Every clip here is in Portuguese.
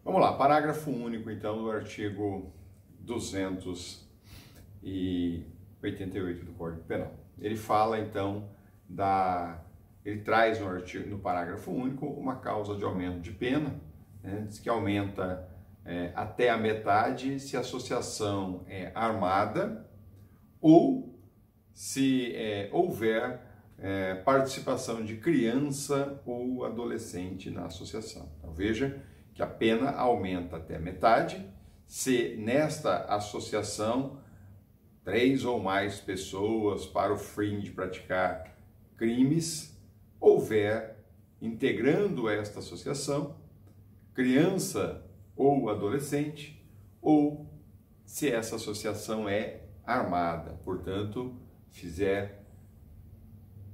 Vamos lá, parágrafo único, então, do artigo 288 do Código Penal. Ele fala, então, ele traz no parágrafo único uma causa de aumento de pena, né? Diz que aumenta até a metade se a associação é armada ou se houver participação de criança ou adolescente na associação. Então, veja que a pena aumenta até a metade se nesta associação 3 ou mais pessoas para o fim de praticar crimes houver, integrando esta associação, criança ou adolescente, ou se essa associação é armada, portanto, fizer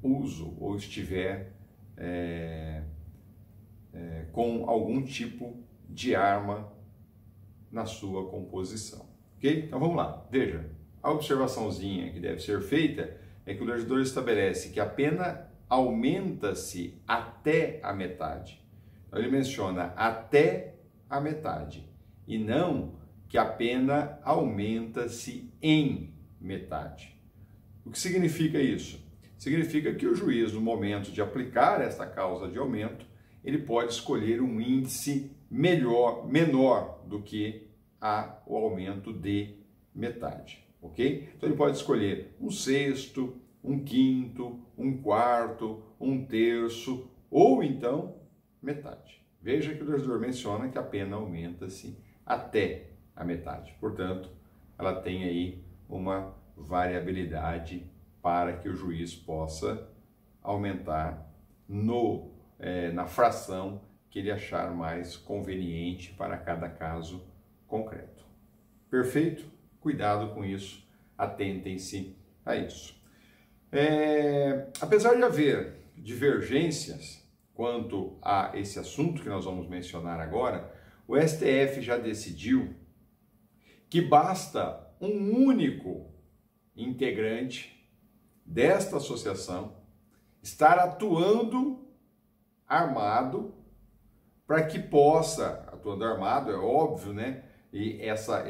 uso ou estiver com algum tipo de arma na sua composição. Ok? Então vamos lá. Veja, a observaçãozinha que deve ser feita é que o legislador estabelece que a pena aumenta-se até a metade. Então ele menciona até a metade e não que a pena aumenta-se em metade. O que significa isso? Significa que o juiz, no momento de aplicar esta causa de aumento, ele pode escolher um índice menor do que o aumento de metade, ok? Então ele pode escolher um sexto, um quinto, um quarto, um terço ou então metade. Veja que o legislador menciona que a pena aumenta-se até a metade. Portanto, ela tem aí uma variabilidade para que o juiz possa aumentar na fração que ele achar mais conveniente para cada caso concreto. Perfeito? Cuidado com isso, atentem-se a isso. Apesar de haver divergências quanto a esse assunto que nós vamos mencionar agora, o STF já decidiu que basta um único integrante desta associação estar atuando armado para que possa, atuando armado, é óbvio, né? E essa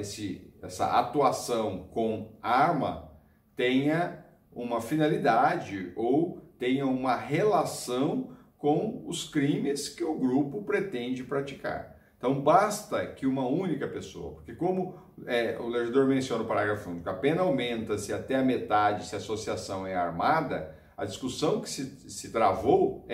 atuação com arma tenha uma finalidade ou tenha uma relação com os crimes que o grupo pretende praticar. Então, basta que uma única pessoa, porque como o legislador menciona no parágrafo único, a pena aumenta-se até a metade se a associação é armada, a discussão que se travou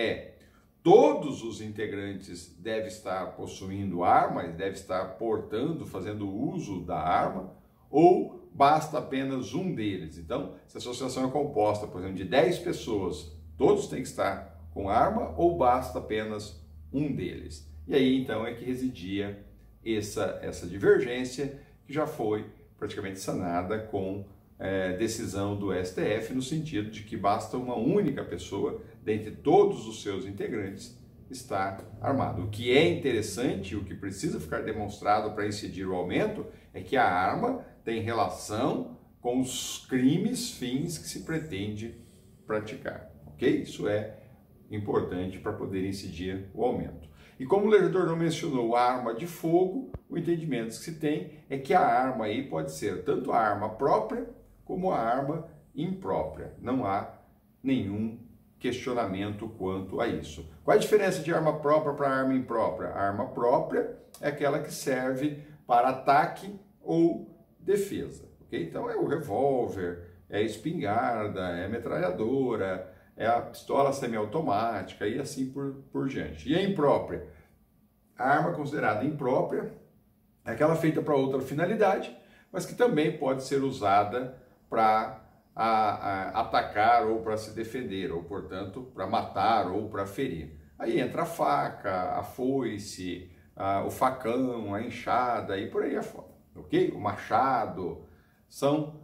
todos os integrantes devem estar possuindo armas, devem estar portando, fazendo uso da arma, ou basta apenas um deles. Então, se a associação é composta, por exemplo, de 10 pessoas, todos têm que estar com arma ou basta apenas um deles? E aí, então, é que residia essa divergência que já foi praticamente sanada com decisão do STF, no sentido de que basta uma única pessoa, dentre todos os seus integrantes, estar armado. O que é interessante, o que precisa ficar demonstrado para incidir o aumento, é que a arma tem relação com os crimes fins que se pretende praticar. Ok? Isso é importante para poder incidir o aumento. E como o legislador não mencionou a arma de fogo, o entendimento que se tem é que a arma aí pode ser tanto a arma própria como a arma imprópria. Não há nenhum questionamento quanto a isso. Qual a diferença de arma própria para arma imprópria? A arma própria é aquela que serve para ataque ou defesa. Okay? Então é o revólver, é a espingarda, é a metralhadora, é a pistola semiautomática e assim por diante. E a imprópria? A arma considerada imprópria é aquela feita para outra finalidade, mas que também pode ser usada para atacar ou para se defender, ou, portanto, para matar ou para ferir. Aí entra a faca, a foice, o facão, a enxada e por aí afora, ok? O machado são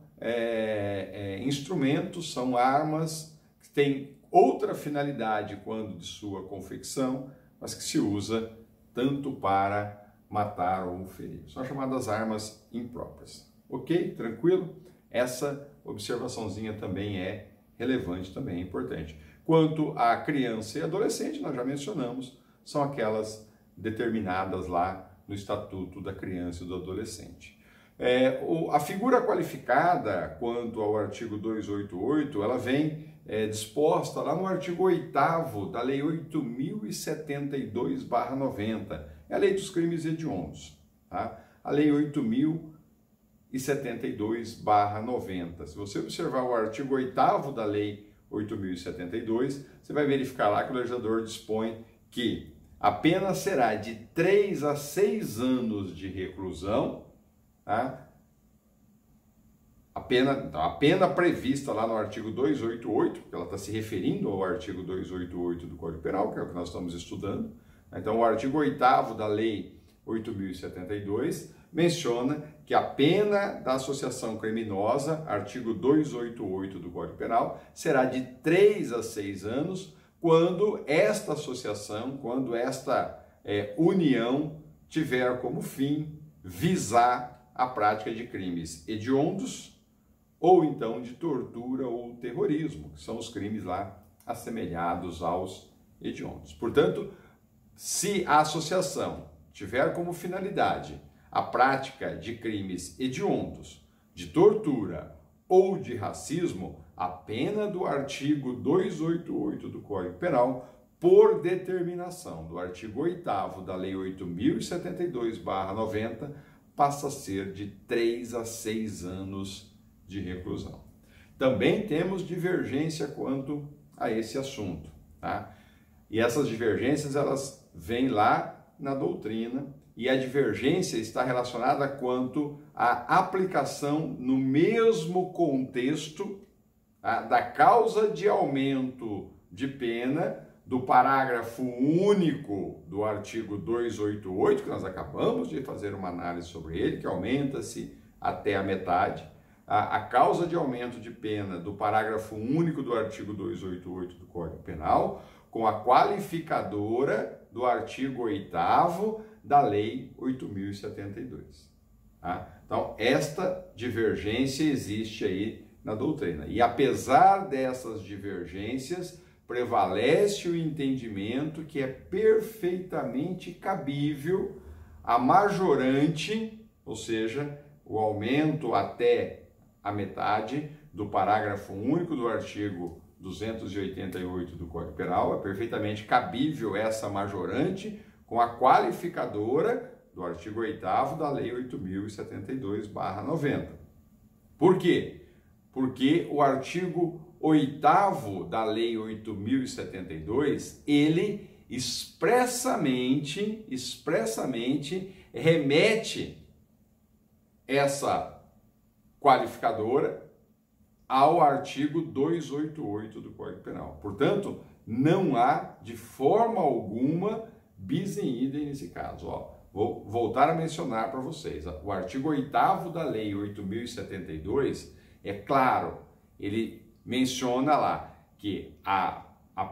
instrumentos, são armas que têm outra finalidade quando de sua confecção, mas que se usa tanto para matar ou ferir. São chamadas armas impróprias. Ok? Tranquilo? Essa observaçãozinha também é relevante, também é importante. Quanto à criança e adolescente, nós já mencionamos, são aquelas determinadas lá no Estatuto da Criança e do Adolescente. A figura qualificada, quanto ao artigo 288, ela vem disposta lá no artigo 8º da Lei 8.072/90, é a Lei dos Crimes Hediondos, tá? A Lei 8.072/90. Se você observar o artigo 8º da Lei 8.072, você vai verificar lá que o legislador dispõe que a pena será de 3 a 6 anos de reclusão, tá? A pena prevista lá no artigo 288, porque ela está se referindo ao artigo 288 do Código Penal, que é o que nós estamos estudando. Então, o artigo 8º da Lei 8.072 menciona que a pena da associação criminosa, artigo 288 do Código Penal, será de 3 a 6 anos quando esta associação, quando esta união tiver como fim visar a prática de crimes hediondos ou então de tortura ou terrorismo, que são os crimes lá assemelhados aos hediondos. Portanto, se a associação tiver como finalidade a prática de crimes hediondos, de tortura ou de racismo, a pena do artigo 288 do Código Penal, por determinação do artigo 8º da Lei 8.072/90, passa a ser de 3 a 6 anos de reclusão. Também temos divergência quanto a esse assunto, tá? E essas divergências, elas vêm lá na doutrina, e a divergência está relacionada quanto à aplicação no mesmo contexto da causa de aumento de pena do parágrafo único do artigo 288, que nós acabamos de fazer uma análise sobre ele, que aumenta-se até a metade. A causa de aumento de pena do parágrafo único do artigo 288 do Código Penal, com a qualificadora do artigo 8º da Lei 8.072. Tá? Então, esta divergência existe aí na doutrina. E apesar dessas divergências, prevalece o entendimento que é perfeitamente cabível a majorante, ou seja, o aumento até a metade do parágrafo único do artigo 288 do Código Penal, é perfeitamente cabível essa majorante com a qualificadora do artigo 8º da Lei 8.072/90. Por quê? Porque o artigo 8º da Lei 8.072, ele expressamente remete essa qualificadora ao artigo 288 do Código Penal. Portanto, não há de forma alguma bis in idem nesse caso. Vou voltar a mencionar para vocês. O artigo 8º da Lei 8.072, é claro, ele menciona lá que a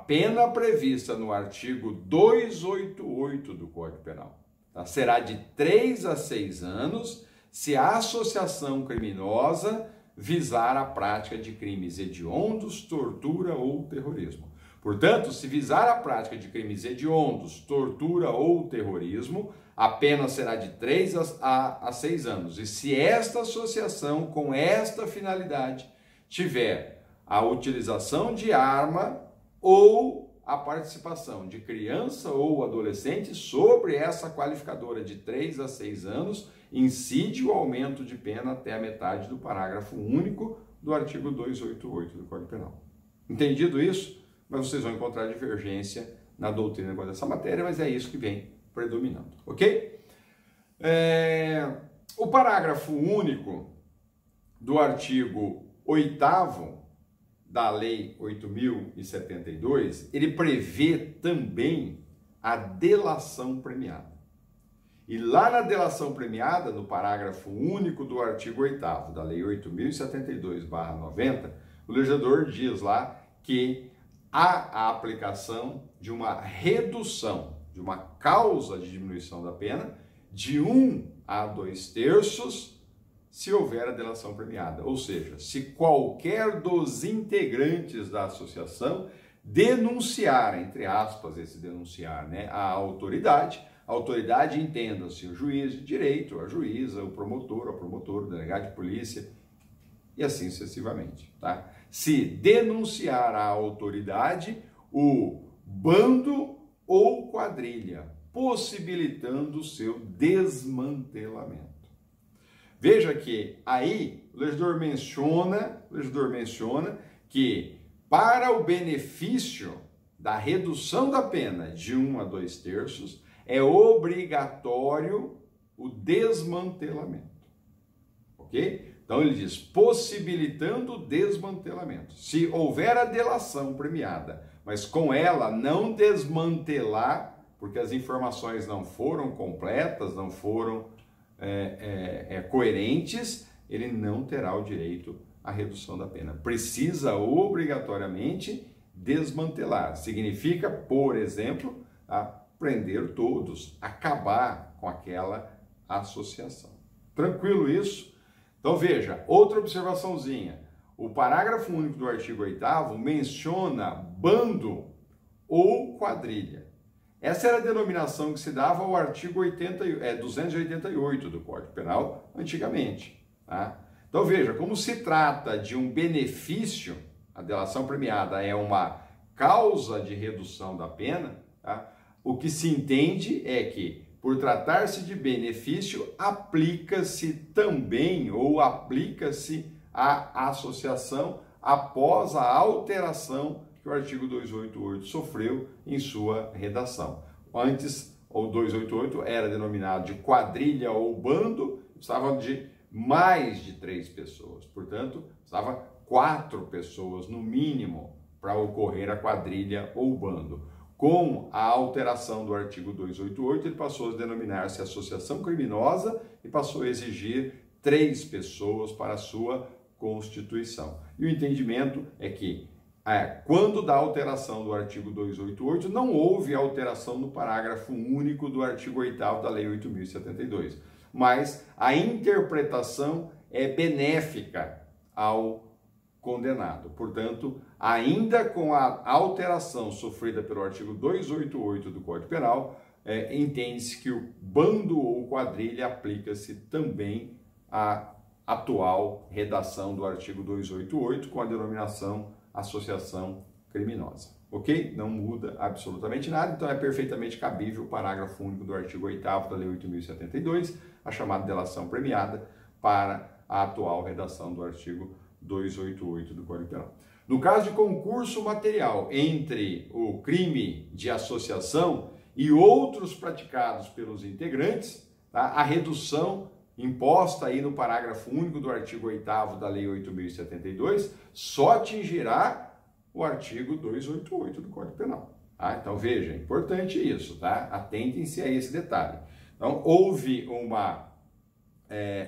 pena prevista no artigo 288 do Código Penal será de 3 a 6 anos se a associação criminosa visar a prática de crimes hediondos, tortura ou terrorismo. Portanto, se visar a prática de crimes hediondos, tortura ou terrorismo, a pena será de 3 a 6 anos. E se esta associação com esta finalidade tiver a utilização de arma ou a participação de criança ou adolescente sobre essa qualificadora de 3 a 6 anos, incide o aumento de pena até a metade do parágrafo único do artigo 288 do Código Penal. Entendido isso? Mas vocês vão encontrar divergência na doutrina quanto a essa matéria, mas é isso que vem predominando, ok? O parágrafo único do artigo 8º da Lei 8.072, ele prevê também a delação premiada. E lá na delação premiada, no parágrafo único do artigo 8º da Lei 8.072/90, o legislador diz lá que há a aplicação de uma redução, de uma causa de diminuição da pena, de 1 a 2/3, se houver a delação premiada. Ou seja, se qualquer dos integrantes da associação denunciar, entre aspas, esse denunciar, a autoridade, autoridade, entenda-se o juiz de direito, a juíza, o promotor, o delegado de polícia e assim sucessivamente, tá? Se denunciar a autoridade, o bando ou quadrilha, possibilitando o seu desmantelamento. Veja que aí o legislador menciona que para o benefício da redução da pena de 1 a 2/3, é obrigatório o desmantelamento, ok? Então ele diz, possibilitando o desmantelamento. Se houver a delação premiada, mas com ela não desmantelar, porque as informações não foram completas, não foram coerentes, ele não terá o direito à redução da pena. Precisa obrigatoriamente desmantelar. Significa, por exemplo, prender todos, acabar com aquela associação. Tranquilo isso? Então veja, outra observaçãozinha. O parágrafo único do artigo 8º menciona bando ou quadrilha. Essa era a denominação que se dava ao artigo 288 do Código Penal antigamente. Tá? Então veja, como se trata de um benefício, a delação premiada é uma causa de redução da pena, tá? O que se entende é que, por tratar-se de benefício, aplica-se também ou aplica-se a associação após a alteração que o artigo 288 sofreu em sua redação. Antes, o 288 era denominado de quadrilha ou bando, precisava de mais de 3 pessoas, portanto, precisava 4 pessoas no mínimo para ocorrer a quadrilha ou bando. Com a alteração do artigo 288, ele passou a denominar-se associação criminosa e passou a exigir 3 pessoas para a sua constituição. E o entendimento é que, quando da alteração do artigo 288, não houve alteração no parágrafo único do artigo 8º da Lei 8.072, mas a interpretação é benéfica ao condenado. Portanto, ainda com a alteração sofrida pelo artigo 288 do Código Penal, entende-se que o bando ou quadrilha aplica-se também à atual redação do artigo 288 com a denominação associação criminosa. Ok? Não muda absolutamente nada, então é perfeitamente cabível o parágrafo único do artigo 8º da Lei 8.072, a chamada delação premiada, para a atual redação do artigo 288 do Código Penal. No caso de concurso material entre o crime de associação e outros praticados pelos integrantes, tá? A redução imposta aí no parágrafo único do artigo 8º da Lei 8.072 só atingirá o artigo 288 do Código Penal. Tá? Então veja, é importante isso, tá? Atentem-se a esse detalhe. Então houve uma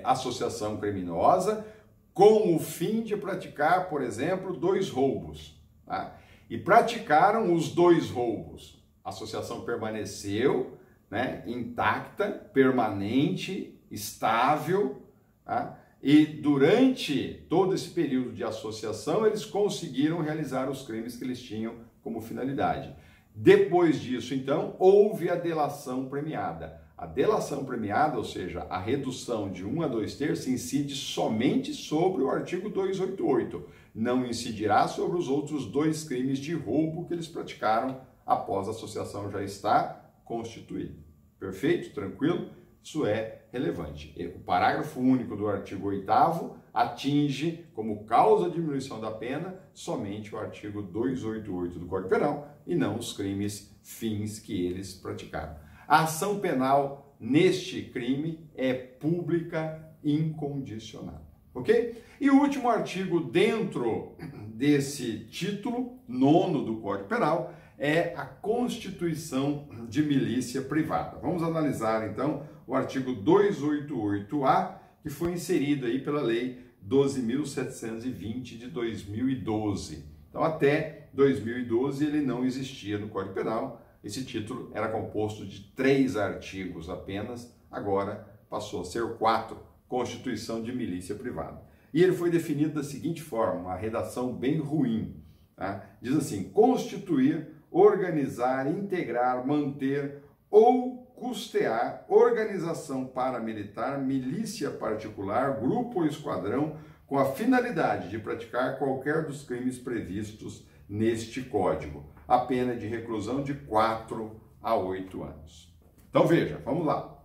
associação criminosa com o fim de praticar, por exemplo, 2 roubos. Tá? E praticaram os 2 roubos. A associação permaneceu, né, intacta, permanente, estável, tá? E durante todo esse período de associação, eles conseguiram realizar os crimes que eles tinham como finalidade. Depois disso, então, houve a delação premiada. A delação premiada, ou seja, a redução de 1 a 2/3, incide somente sobre o artigo 288. Não incidirá sobre os outros 2 crimes de roubo que eles praticaram após a associação já estar constituída. Perfeito? Tranquilo? Isso é relevante. O parágrafo único do artigo 8º atinge como causa de diminuição da pena somente o artigo 288 do Código Penal e não os crimes fins que eles praticaram. A ação penal neste crime é pública incondicionada, ok? E o último artigo dentro desse título 9º do Código Penal é a constituição de milícia privada. Vamos analisar então o artigo 288-A, que foi inserido aí pela Lei 12.720 de 2012. Então, até 2012 ele não existia no Código Penal. Esse título era composto de 3 artigos apenas, agora passou a ser 4, Constituição de Milícia Privada. E ele foi definido da seguinte forma, uma redação bem ruim. Tá? Diz assim, constituir, organizar, integrar, manter ou custear organização paramilitar, milícia particular, grupo ou esquadrão, com a finalidade de praticar qualquer dos crimes previstos neste Código. A pena de reclusão de 4 a 8 anos. Então veja, vamos lá.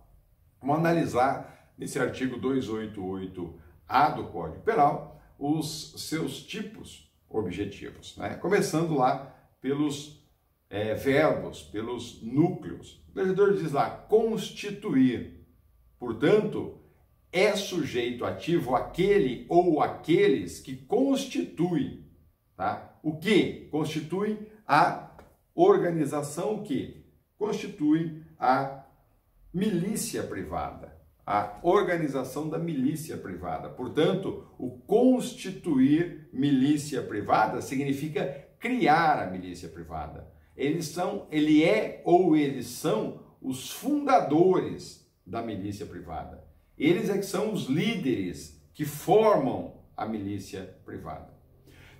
Vamos analisar nesse artigo 288-A do Código Penal os seus tipos objetivos, né? Começando lá pelos verbos, pelos núcleos. O legislador diz lá, constituir. Portanto, é sujeito ativo aquele ou aqueles que constituem, tá? O que? Constitui a organização que? Constitui a milícia privada, a organização da milícia privada. Portanto, o constituir milícia privada significa criar a milícia privada. Ele é ou eles são os fundadores da milícia privada. Eles é que são os líderes que formam a milícia privada.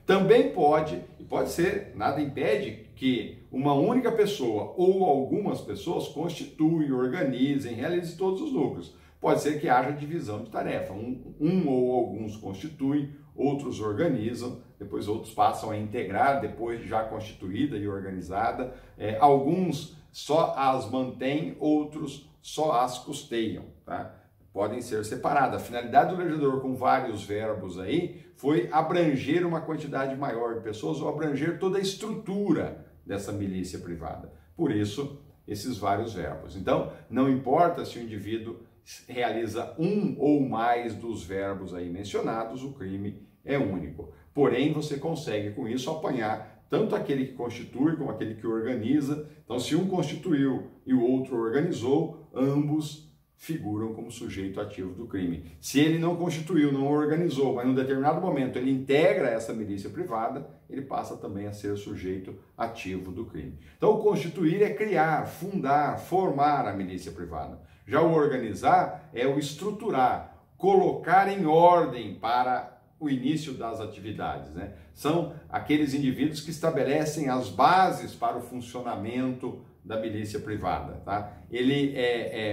Também pode ser, nada impede que uma única pessoa ou algumas pessoas constituem, organizem, realizem todos os núcleos. Pode ser que haja divisão de tarefa. Um ou alguns constituem, outros organizam, depois outros passam a integrar, depois de já constituída e organizada. Alguns só as mantêm, outros só as custeiam, tá? Podem ser separadas. A finalidade do legislador com vários verbos aí foi abranger uma quantidade maior de pessoas ou abranger toda a estrutura dessa milícia privada. Por isso, esses vários verbos. Então, não importa se o indivíduo realiza um ou mais dos verbos aí mencionados, o crime é único. Porém, você consegue com isso apanhar tanto aquele que constitui como aquele que organiza. Então, se um constituiu e o outro organizou, ambos figuram como sujeito ativo do crime. Se ele não constituiu, não organizou, mas num determinado momento ele integra essa milícia privada, ele passa também a ser sujeito ativo do crime. Então, o constituir é criar, fundar, formar a milícia privada. Já o organizar é o estruturar, colocar em ordem para o início das atividades, né? São aqueles indivíduos que estabelecem as bases para o funcionamento da milícia privada, tá? Ele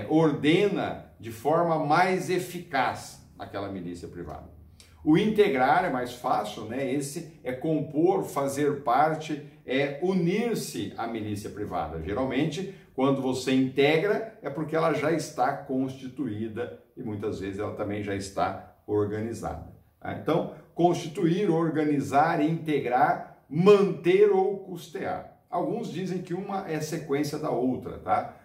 ordena de forma mais eficaz aquela milícia privada. O integrar é mais fácil, né? Esse é compor, fazer parte, é unir-se à milícia privada. Geralmente, quando você integra, é porque ela já está constituída e muitas vezes ela também já está organizada. Tá? Então, constituir, organizar, integrar, manter ou custear. Alguns dizem que uma é sequência da outra, tá?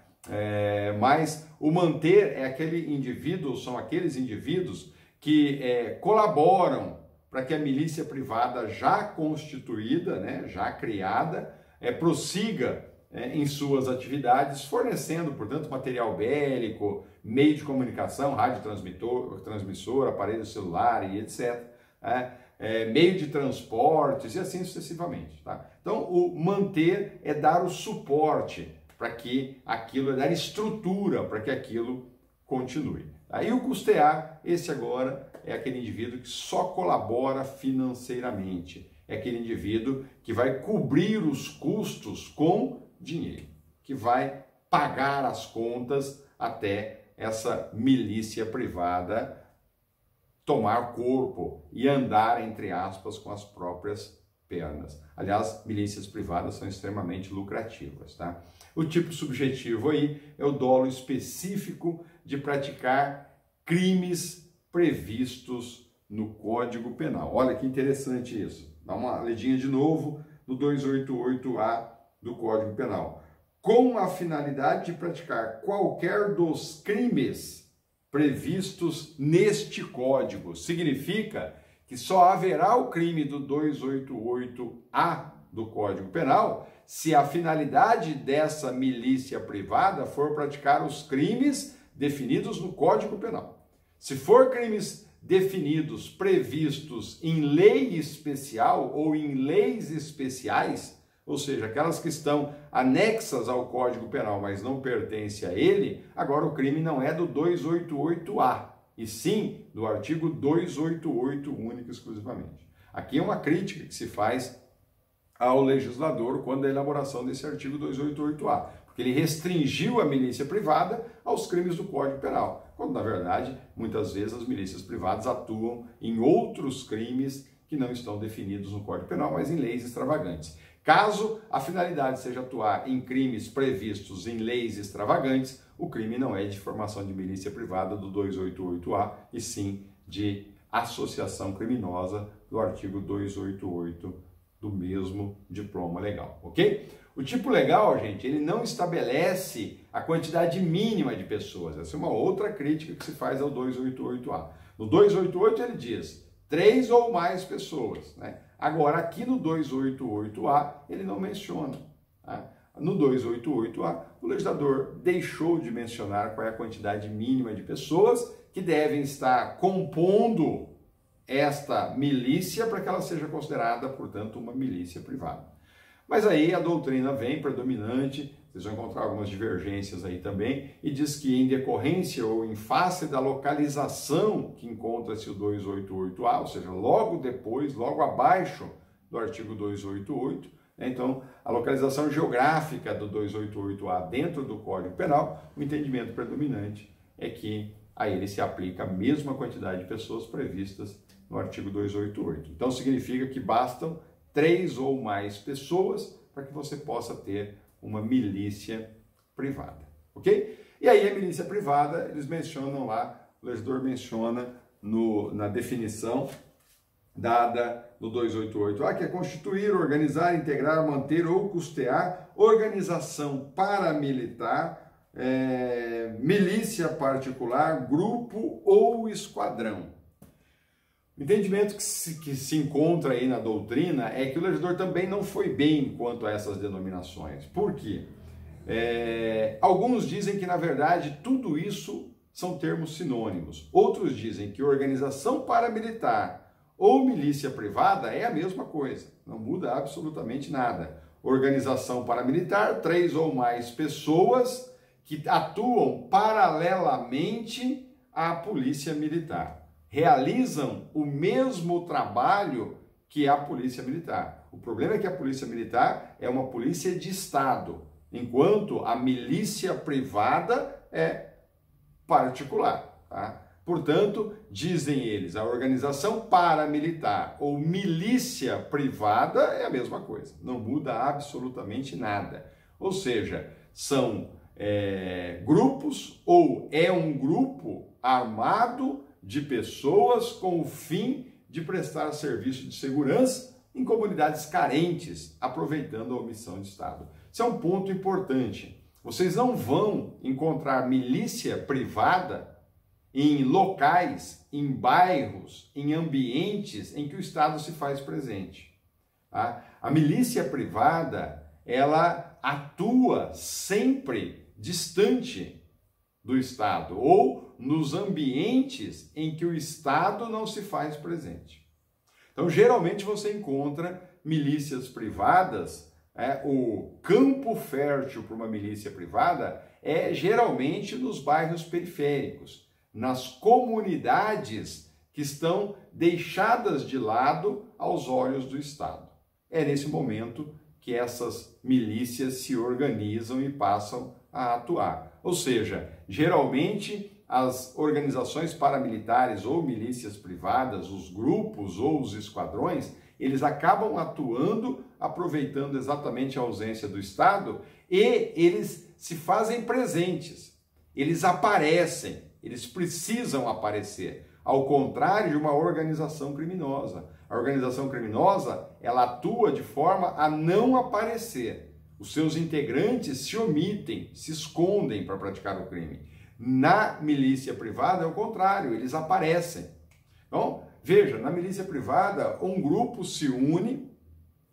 Mas o manter é aquele indivíduo, são aqueles indivíduos que colaboram para que a milícia privada já constituída, né, já criada, prossiga em suas atividades, fornecendo, portanto, material bélico, meio de comunicação, rádio transmissor, aparelho celular e etc., meio de transportes e assim sucessivamente. Tá? Então, o manter é dar o suporte para que aquilo, é dar estrutura para que aquilo continue. Aí o custear, esse agora é aquele indivíduo que só colabora financeiramente. É aquele indivíduo que vai cobrir os custos com dinheiro, que vai pagar as contas até essa milícia privada tomar corpo e andar, entre aspas, com as próprias pernas. Aliás, milícias privadas são extremamente lucrativas, tá? O tipo subjetivo aí é o dolo específico de praticar crimes previstos no Código Penal. Olha que interessante isso. Dá uma ledinha de novo no 288-A do Código Penal. Com a finalidade de praticar qualquer dos crimes previstos neste Código. Significa que só haverá o crime do 288-A do Código Penal se a finalidade dessa milícia privada for praticar os crimes definidos no Código Penal. Se for crimes definidos, previstos em lei especial ou em leis especiais, ou seja, aquelas que estão anexas ao Código Penal, mas não pertencem a ele, agora o crime não é do 288-A, e sim do artigo 288 único e exclusivamente. Aqui é uma crítica que se faz ao legislador quando a elaboração desse artigo 288-A, porque ele restringiu a milícia privada aos crimes do Código Penal, quando na verdade, muitas vezes as milícias privadas atuam em outros crimes que não estão definidos no Código Penal, mas em leis extravagantes. Caso a finalidade seja atuar em crimes previstos em leis extravagantes, o crime não é de formação de milícia privada do 288A, e sim de associação criminosa do artigo 288 do mesmo diploma legal, ok? O tipo legal, gente, ele não estabelece a quantidade mínima de pessoas. Essa é uma outra crítica que se faz ao 288A. No 288 ele diz 3 ou mais pessoas, né? Agora, aqui no 288A, ele não menciona. Tá? No 288A, o legislador deixou de mencionar qual é a quantidade mínima de pessoas que devem estar compondo esta milícia para que ela seja considerada, portanto, uma milícia privada. Mas aí a doutrina vem predominante, vocês vão encontrar algumas divergências aí também, e diz que em decorrência ou em face da localização que encontra-se o 288A, ou seja, logo depois, logo abaixo do artigo 288, né? Então, a localização geográfica do 288A dentro do Código Penal, o entendimento predominante é que a ele se aplica a mesma quantidade de pessoas previstas no artigo 288. Então, significa que bastam 3 ou mais pessoas para que você possa ter uma milícia privada, ok? E aí a milícia privada, eles mencionam lá, o legislador menciona na definição dada no 288A, que é constituir, organizar, integrar, manter ou custear organização paramilitar, milícia particular, grupo ou esquadrão. O entendimento que se encontra aí na doutrina é que o legislador também não foi bem quanto a essas denominações. Por quê? Alguns dizem que, na verdade, tudo isso são termos sinônimos. Outros dizem que organização paramilitar ou milícia privada é a mesma coisa, não muda absolutamente nada. Organização paramilitar, 3 ou mais pessoas que atuam paralelamente à polícia militar. Realizam o mesmo trabalho que a polícia militar. O problema é que a polícia militar é uma polícia de Estado, enquanto a milícia privada é particular. Tá? Portanto, dizem eles, a organização paramilitar ou milícia privada é a mesma coisa, não muda absolutamente nada. Ou seja, são grupos ou é um grupo armado de pessoas com o fim de prestar serviço de segurança em comunidades carentes, aproveitando a omissão de Estado. Isso é um ponto importante. Vocês não vão encontrar milícia privada em locais, em bairros, em ambientes em que o Estado se faz presente. Tá? A milícia privada, ela atua sempre distante do Estado ou nos ambientes em que o Estado não se faz presente. Então, geralmente você encontra milícias privadas, o campo fértil para uma milícia privada é geralmente nos bairros periféricos, nas comunidades que estão deixadas de lado aos olhos do Estado. É nesse momento que essas milícias se organizam e passam a atuar. Ou seja, geralmente as organizações paramilitares ou milícias privadas, os grupos ou os esquadrões, eles acabam atuando, aproveitando exatamente a ausência do Estado, e eles se fazem presentes, eles aparecem, eles precisam aparecer, ao contrário de uma organização criminosa. A organização criminosa, ela atua de forma a não aparecer. Os seus integrantes se omitem, se escondem para praticar o crime. Na milícia privada é o contrário, eles aparecem. Então, veja, na milícia privada, um grupo se une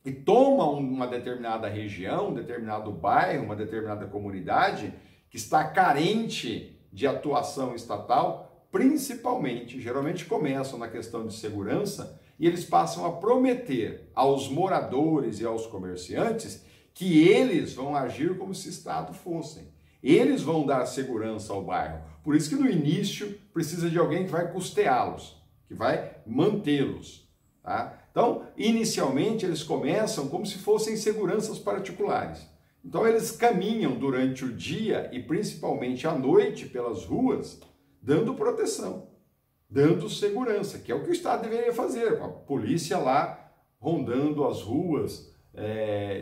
e toma uma determinada região, um determinado bairro, uma determinada comunidade que está carente de atuação estatal, principalmente, geralmente começam na questão de segurança, e eles passam a prometer aos moradores e aos comerciantes que eles vão agir como se Estado fossem. Eles vão dar segurança ao bairro. Por isso que no início precisa de alguém que vai custeá-los, que vai mantê-los. Tá? Então, inicialmente eles começam como se fossem seguranças particulares. Então eles caminham durante o dia e principalmente à noite pelas ruas, dando proteção, dando segurança, que é o que o Estado deveria fazer, com a polícia lá rondando as ruas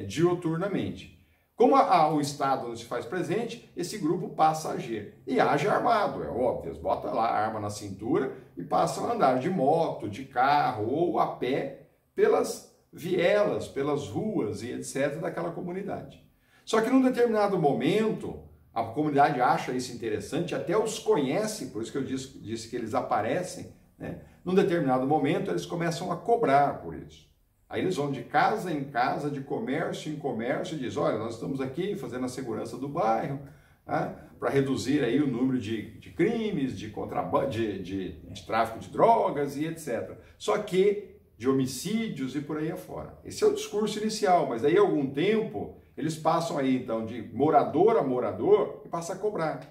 diuturnamente. Como o Estado não se faz presente, esse grupo passa a agir. E age armado, é óbvio. Eles botam lá a arma na cintura e passam a andar de moto, de carro ou a pé pelas vielas, pelas ruas e etc. daquela comunidade. Só que num determinado momento, a comunidade acha isso interessante, até os conhece, por isso que eu disse que eles aparecem, né? Num determinado momento, eles começam a cobrar por isso. Aí eles vão de casa em casa, de comércio em comércio, e dizem, olha, nós estamos aqui fazendo a segurança do bairro, tá? Para reduzir aí o número de crimes, de contrabando, de tráfico de drogas e etc. Só que de homicídios e por aí afora. Esse é o discurso inicial, mas daí a algum tempo eles passam aí então de morador a morador e passam a cobrar.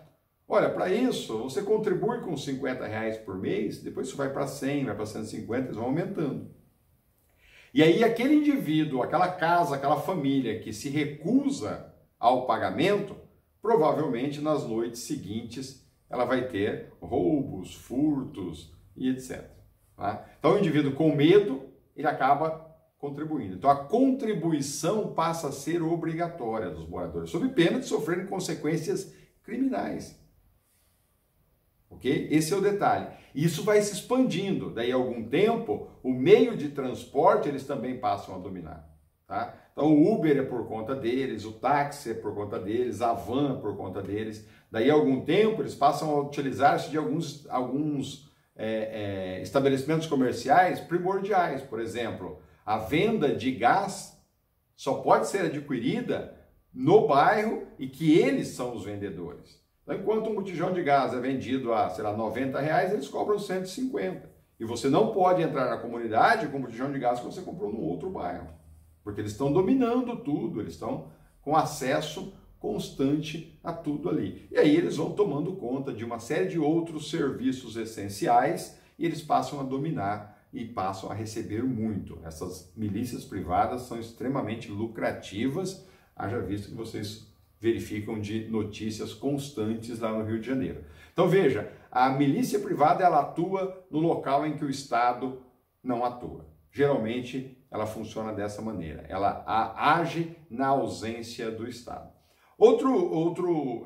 Olha, para isso você contribui com R$50 por mês, depois isso vai para 100, vai para 150, eles vão aumentando. E aí aquele indivíduo, aquela casa, aquela família que se recusa ao pagamento, provavelmente nas noites seguintes ela vai ter roubos, furtos e etc. Tá? Então o indivíduo com medo, ele acaba contribuindo. Então a contribuição passa a ser obrigatória dos moradores, sob pena de sofrerem consequências criminais. Ok? Esse é o detalhe. Isso vai se expandindo. Daí a algum tempo, o meio de transporte eles também passam a dominar. Tá? Então o Uber é por conta deles, o táxi é por conta deles, a van é por conta deles. Daí a algum tempo eles passam a utilizar-se de alguns estabelecimentos comerciais primordiais. Por exemplo, a venda de gás só pode ser adquirida no bairro e que eles são os vendedores. Então, enquanto um botijão de gás é vendido a, sei lá, R$90, eles cobram 150. E você não pode entrar na comunidade com o botijão de gás que você comprou no outro bairro. Porque eles estão dominando tudo, eles estão com acesso constante a tudo ali. E aí eles vão tomando conta de uma série de outros serviços essenciais e eles passam a dominar e passam a receber muito. Essas milícias privadas são extremamente lucrativas, haja visto que vocês verificam de notícias constantes lá no Rio de Janeiro. Então veja, a milícia privada ela atua no local em que o Estado não atua. Geralmente ela funciona dessa maneira, ela age na ausência do Estado. Outro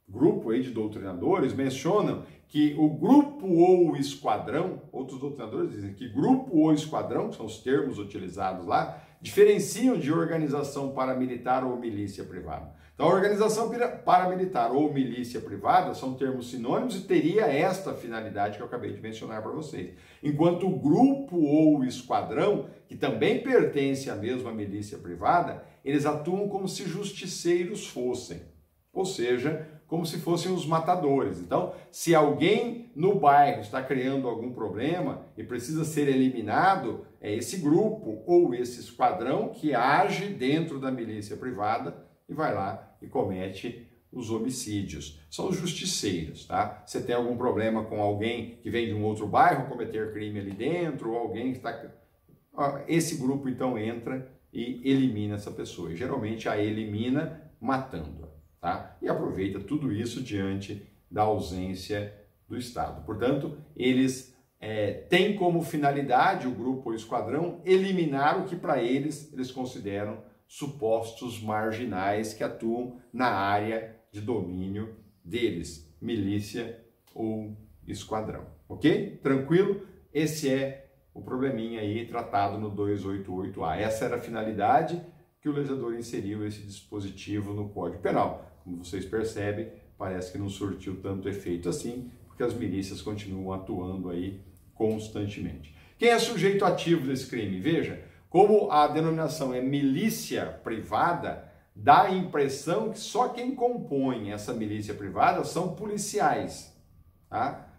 grupo aí de doutrinadores mencionam que o grupo ou esquadrão, outros doutrinadores dizem que grupo ou esquadrão, que são os termos utilizados lá, diferenciam de organização paramilitar ou milícia privada. Então, organização paramilitar ou milícia privada são termos sinônimos e teria esta finalidade que eu acabei de mencionar para vocês. Enquanto o grupo ou esquadrão, que também pertence à mesma milícia privada, eles atuam como se justiceiros fossem, ou seja, como se fossem os matadores. Então, se alguém no bairro está criando algum problema e precisa ser eliminado, é esse grupo ou esse esquadrão que age dentro da milícia privada e vai lá e comete os homicídios. São os justiceiros, tá? Você tem algum problema com alguém que vem de um outro bairro cometer crime ali dentro, ou alguém que está... Esse grupo, então, entra e elimina essa pessoa. E, geralmente, a elimina matando-a. Tá? E aproveita tudo isso diante da ausência do Estado. Portanto, eles têm como finalidade, o grupo ou o esquadrão, eliminar o que para eles consideram supostos marginais que atuam na área de domínio deles, milícia ou esquadrão. Ok? Tranquilo? Esse é o probleminha aí tratado no 288A. Essa era a finalidade que o legislador inseriu esse dispositivo no Código Penal. Como vocês percebem, parece que não surtiu tanto efeito assim, porque as milícias continuam atuando aí constantemente. Quem é sujeito ativo desse crime? Veja, como a denominação é milícia privada, dá a impressão que só quem compõe essa milícia privada são policiais. Tá?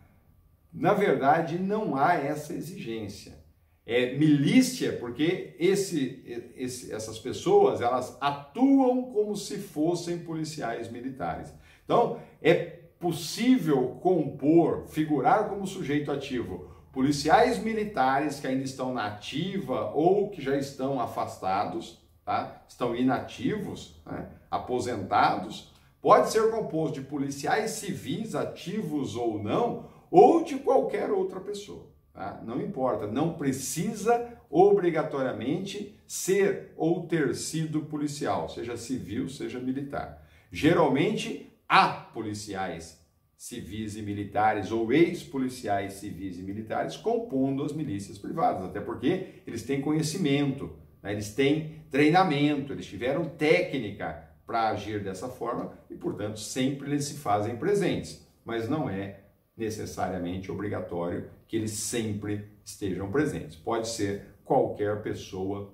Na verdade, não há essa exigência. É milícia porque essas pessoas elas atuam como se fossem policiais militares. Então, é possível compor, figurar como sujeito ativo policiais militares que ainda estão na ativa ou que já estão afastados, tá? Estão inativos, né? Aposentados, pode ser composto de policiais civis, ativos ou não, ou de qualquer outra pessoa. Tá? Não importa, não precisa obrigatoriamente ser ou ter sido policial, seja civil, seja militar. Geralmente há policiais civis e militares ou ex-policiais civis e militares compondo as milícias privadas, até porque eles têm conhecimento, né? Eles têm treinamento, eles tiveram técnica para agir dessa forma e, portanto, sempre eles se fazem presentes, mas não é necessariamente obrigatório que eles sempre estejam presentes. Pode ser qualquer pessoa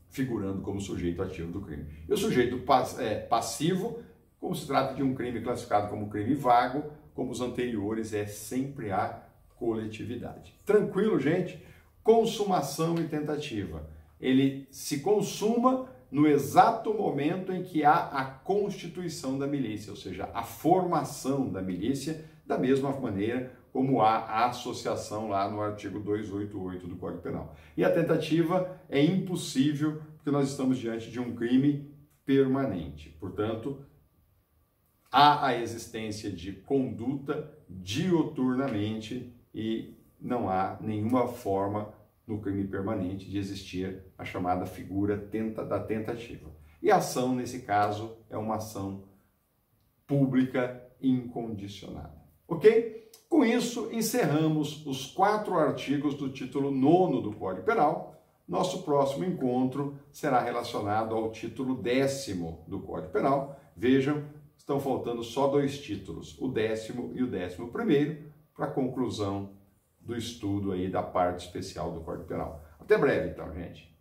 figurando como sujeito ativo do crime. E o sujeito passivo, como se trata de um crime classificado como crime vago, como os anteriores, é sempre a coletividade. Tranquilo, gente? Consumação e tentativa. Ele se consuma no exato momento em que há a constituição da milícia, ou seja, a formação da milícia, da mesma maneira como há a associação lá no artigo 288 do Código Penal. E a tentativa é impossível, porque nós estamos diante de um crime permanente. Portanto, há a existência de conduta dioturnamente e não há nenhuma forma no crime permanente de existir a chamada figura da tentativa. E a ação, nesse caso, é uma ação pública incondicionada. Ok? Com isso, encerramos os 4 artigos do título 9º do Código Penal. Nosso próximo encontro será relacionado ao título 10º do Código Penal. Vejam, estão faltando só 2 títulos, o 10º e o 11º, para a conclusão do estudo aí da parte especial do Código Penal. Até breve, então, gente.